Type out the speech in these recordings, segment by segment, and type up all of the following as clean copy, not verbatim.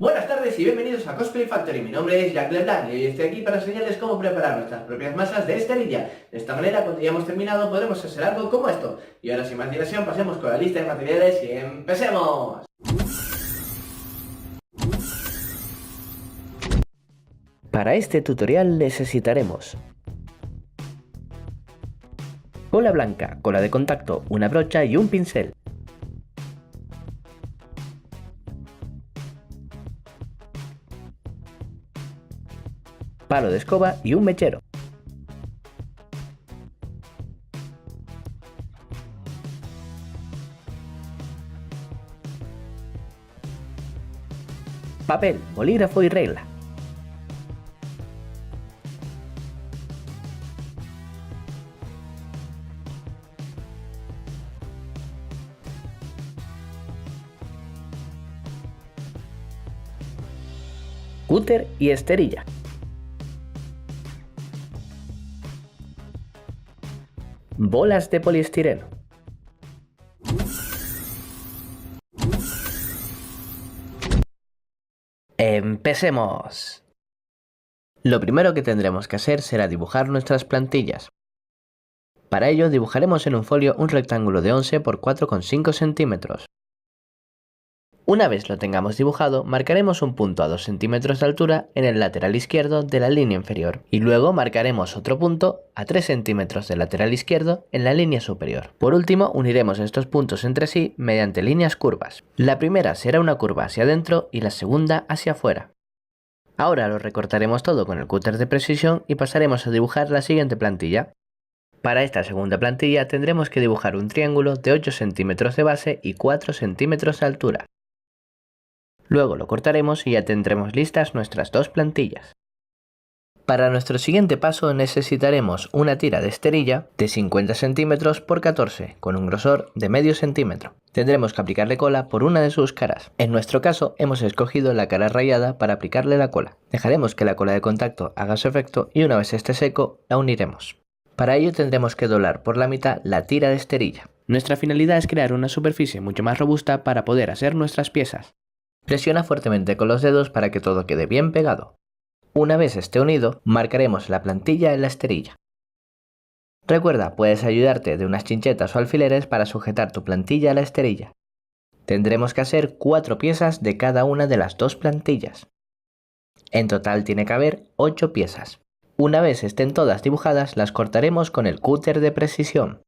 Buenas tardes y bienvenidos a Cosplay Factory. Mi nombre es Jack LeBlanc y hoy estoy aquí para enseñarles cómo preparar nuestras propias masas de esterilla. De esta manera, cuando hayamos terminado, podremos hacer algo como esto. Y ahora, sin más dilación, pasemos con la lista de materiales y ¡empecemos! Para este tutorial necesitaremos cola blanca, cola de contacto, una brocha y un pincel. Palo de escoba y un mechero. Papel, bolígrafo y regla. Cúter y esterilla. Bolas de poliestireno. ¡Empecemos! Lo primero que tendremos que hacer será dibujar nuestras plantillas. Para ello dibujaremos en un folio un rectángulo de 11 por 4,5 centímetros. Una vez lo tengamos dibujado, marcaremos un punto a 2 centímetros de altura en el lateral izquierdo de la línea inferior y luego marcaremos otro punto a 3 centímetros del lateral izquierdo en la línea superior. Por último, uniremos estos puntos entre sí mediante líneas curvas. La primera será una curva hacia adentro y la segunda hacia afuera. Ahora lo recortaremos todo con el cúter de precisión y pasaremos a dibujar la siguiente plantilla. Para esta segunda plantilla tendremos que dibujar un triángulo de 8 centímetros de base y 4 centímetros de altura. Luego lo cortaremos y ya tendremos listas nuestras dos plantillas. Para nuestro siguiente paso necesitaremos una tira de esterilla de 50 centímetros por 14 con un grosor de medio centímetro. Tendremos que aplicarle cola por una de sus caras. En nuestro caso hemos escogido la cara rayada para aplicarle la cola. Dejaremos que la cola de contacto haga su efecto y una vez esté seco la uniremos. Para ello tendremos que doblar por la mitad la tira de esterilla. Nuestra finalidad es crear una superficie mucho más robusta para poder hacer nuestras piezas. Presiona fuertemente con los dedos para que todo quede bien pegado. Una vez esté unido, marcaremos la plantilla en la esterilla. Recuerda, puedes ayudarte de unas chinchetas o alfileres para sujetar tu plantilla a la esterilla. Tendremos que hacer 4 piezas de cada una de las dos plantillas. En total tiene que haber 8 piezas. Una vez estén todas dibujadas, las cortaremos con el cúter de precisión.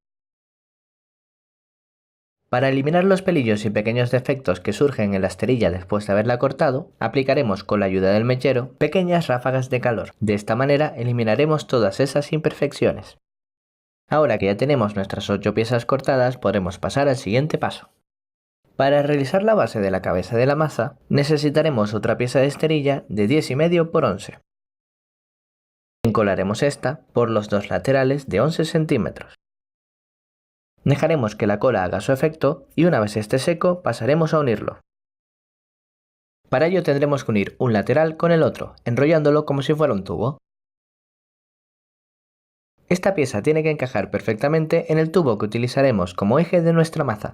Para eliminar los pelillos y pequeños defectos que surgen en la esterilla después de haberla cortado, aplicaremos con la ayuda del mechero pequeñas ráfagas de calor. De esta manera eliminaremos todas esas imperfecciones. Ahora que ya tenemos nuestras 8 piezas cortadas, podremos pasar al siguiente paso. Para realizar la base de la cabeza de la masa, necesitaremos otra pieza de esterilla de 10,5 por 11. Encolaremos esta por los dos laterales de 11 centímetros. Dejaremos que la cola haga su efecto y una vez esté seco pasaremos a unirlo. Para ello tendremos que unir un lateral con el otro, enrollándolo como si fuera un tubo. Esta pieza tiene que encajar perfectamente en el tubo que utilizaremos como eje de nuestra maza.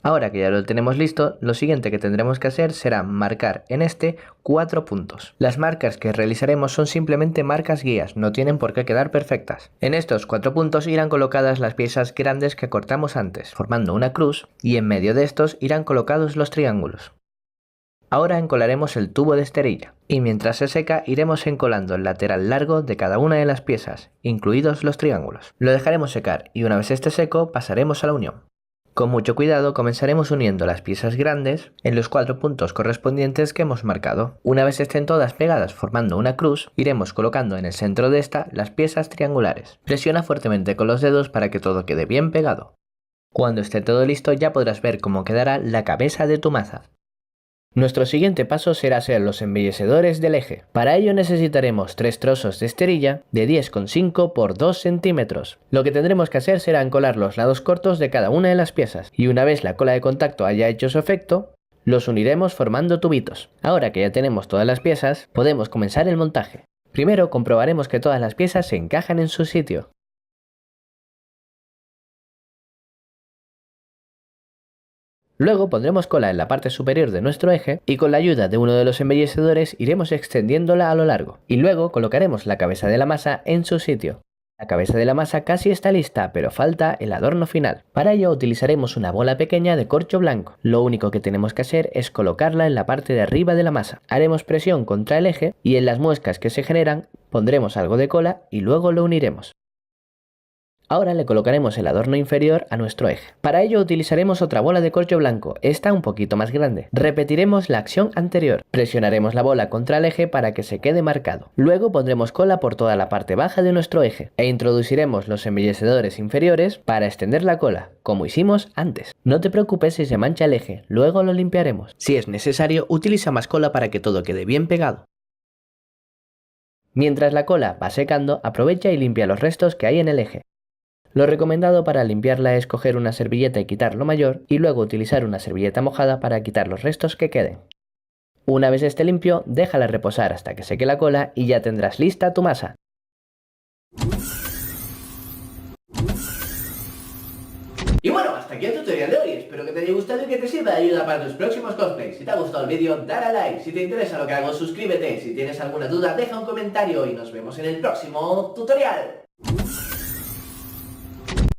Ahora que ya lo tenemos listo, lo siguiente que tendremos que hacer será marcar en este 4 puntos. Las marcas que realizaremos son simplemente marcas guías, no tienen por qué quedar perfectas. En estos 4 puntos irán colocadas las piezas grandes que cortamos antes, formando una cruz, y en medio de estos irán colocados los triángulos. Ahora encolaremos el tubo de esterilla, y mientras se seca iremos encolando el lateral largo de cada una de las piezas, incluidos los triángulos. Lo dejaremos secar y una vez esté seco pasaremos a la unión. Con mucho cuidado comenzaremos uniendo las piezas grandes en los 4 puntos correspondientes que hemos marcado. Una vez estén todas pegadas formando una cruz, iremos colocando en el centro de esta las piezas triangulares. Presiona fuertemente con los dedos para que todo quede bien pegado. Cuando esté todo listo ya podrás ver cómo quedará la cabeza de tu maza. Nuestro siguiente paso será hacer los embellecedores del eje. Para ello necesitaremos 3 trozos de esterilla de 10,5 por 2 centímetros. Lo que tendremos que hacer será encolar los lados cortos de cada una de las piezas y una vez la cola de contacto haya hecho su efecto, los uniremos formando tubitos. Ahora que ya tenemos todas las piezas, podemos comenzar el montaje. Primero comprobaremos que todas las piezas se encajan en su sitio. Luego pondremos cola en la parte superior de nuestro eje y con la ayuda de uno de los embellecedores iremos extendiéndola a lo largo. Y luego colocaremos la cabeza de la masa en su sitio. La cabeza de la masa casi está lista, pero falta el adorno final. Para ello utilizaremos una bola pequeña de corcho blanco. Lo único que tenemos que hacer es colocarla en la parte de arriba de la masa. Haremos presión contra el eje y en las muescas que se generan pondremos algo de cola y luego lo uniremos. Ahora le colocaremos el adorno inferior a nuestro eje. Para ello utilizaremos otra bola de corcho blanco, esta un poquito más grande. Repetiremos la acción anterior. Presionaremos la bola contra el eje para que se quede marcado. Luego pondremos cola por toda la parte baja de nuestro eje e introduciremos los embellecedores inferiores para extender la cola, como hicimos antes. No te preocupes si se mancha el eje, luego lo limpiaremos. Si es necesario, utiliza más cola para que todo quede bien pegado. Mientras la cola va secando, aprovecha y limpia los restos que hay en el eje. Lo recomendado para limpiarla es coger una servilleta y quitar lo mayor y luego utilizar una servilleta mojada para quitar los restos que queden. Una vez esté limpio, déjala reposar hasta que seque la cola y ya tendrás lista tu masa. Y bueno, hasta aquí el tutorial de hoy. Espero que te haya gustado y que te sirva de ayuda para tus próximos cosplays. Si te ha gustado el vídeo, dale a like. Si te interesa lo que hago, suscríbete. Si tienes alguna duda, deja un comentario y nos vemos en el próximo tutorial.